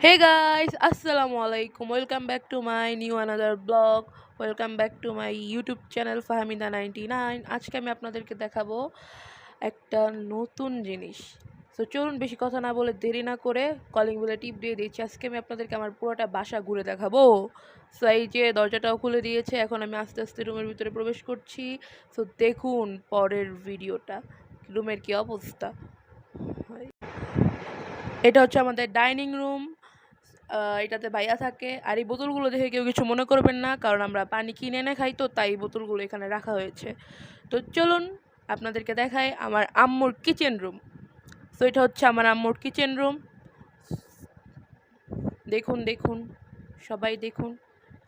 Hey guys, Assalamualaikum. Welcome back to my new another blog. Welcome back to my YouTube channel Fahmida 99. আজকে আমি আপনাদেরকে দেখাবো একটা নতুন জিনিস। সো চলুন বেশি কথা না বলে দেরি না করে কলিং বেলে টিপ দিয়ে দিচ্ছি। আজকে আমি আপনাদেরকে আমার পুরোটা বাসা ঘুরে দেখাবো। সো এই যে দরজাটাও খুলে দিয়েছে, এখন আমি আস্তে আস্তে রুমের ভিতরে প্রবেশ করছি। সো দেখুন পরের ভিডিওটা, রুমের কি অবস্থা। এটা হচ্ছে আমাদের ডাইনিং রুম। এটাতে ভাইয়া থাকে। আর এই বোতলগুলো দেখে কেউ কিছু মনে করবেন না, কারণ আমরা পানি কিনে এনে খাই, তো তাই বোতলগুলো এখানে রাখা হয়েছে। তো চলুন আপনাদেরকে দেখাই আমার আম্মুর কিচেন রুম। তো এটা হচ্ছে আমার আম্মুর কিচেন রুম। দেখুন দেখুন, সবাই দেখুন।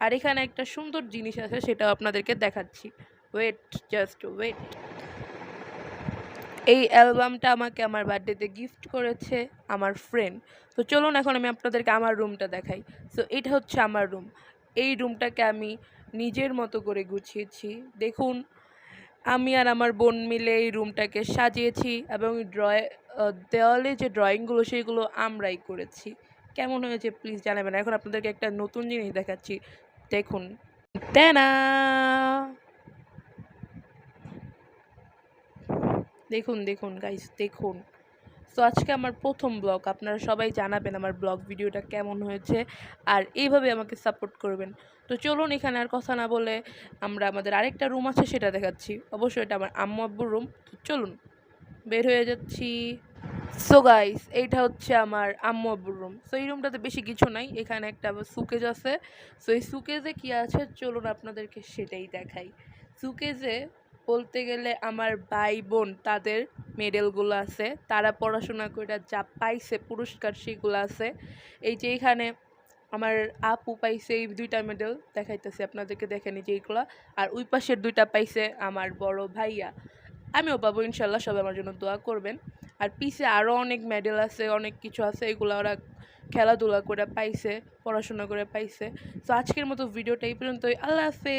আর এখানে একটা সুন্দর জিনিস আছে, সেটাও আপনাদেরকে দেখাচ্ছি। Wait, just wait. এই অ্যালবামটা আমাকে আমার বার্থডেতে গিফট করেছে আমার ফ্রেন্ড। তো চলুন এখন আমি আপনাদেরকে আমার রুমটা দেখাই। সো এটা হচ্ছে আমার রুম। এই রুমটাকে আমি নিজের মতো করে গুছিয়েছি। দেখুন, আমি আর আমার বোন মিলে এই রুমটাকে সাজিয়েছি, এবং দেওয়ালে যে ড্রয়িংগুলো সেগুলো আমরাই করেছি। কেমন হয়েছে প্লিজ জানাবেন। এখন আপনাদেরকে একটা নতুন জিনিস দেখাচ্ছি, দেখুন। টানা! দেখুন দেখুন গাইস, দেখুন। সো আজকে আমার প্রথম ব্লগ, আপনারা সবাই জানাবেন আমার ব্লগ ভিডিওটা কেমন হয়েছে, আর এইভাবে আমাকে সাপোর্ট করবেন। তো চলুন এখানে আর কথা না বলে আমরা আমাদের আরেকটা রুম আছে সেটা দেখাচ্ছি। অবশ্যই এটা আমার আম্মু আব্বুর রুম। তো চলুন বের হয়ে যাচ্ছি। সো গাইস, এইটা হচ্ছে আমার আম্মু আব্বুর রুম। সো এই রুমটাতে বেশি কিছু নাই, এখানে একটা সুকেজ আছে। সো এই সুকেজে কি আছে চলুন আপনাদেরকে সেটাই দেখাই। সুকেজে বলতে গেলে আমার ভাই বোন তাদের মেডেলগুলো আছে, তারা পড়াশোনা করে যা পাইছে পুরস্কার সেগুলো আছে। এই যে এখানে আমার আপু পাইছে এই দুইটা মেডেল, দেখাইতেছি আপনাদেরকে, দেখেন এই যে এইগুলা। আর ওই পাশের দুইটা পাইছে আমার বড় ভাইয়া। আমিও পাবো ইনশাল্লাহ, সবাই আমার জন্য দোয়া করবেন। আর পিছে আরও অনেক মেডেল আছে, অনেক কিছু আছে, এগুলো ওরা খেলাধুলা করে পাইছে, পড়াশোনা করে পাইছে। তো আজকের মতো ভিডিওটা এই পর্যন্তই। আল্লাহ হাফেজ।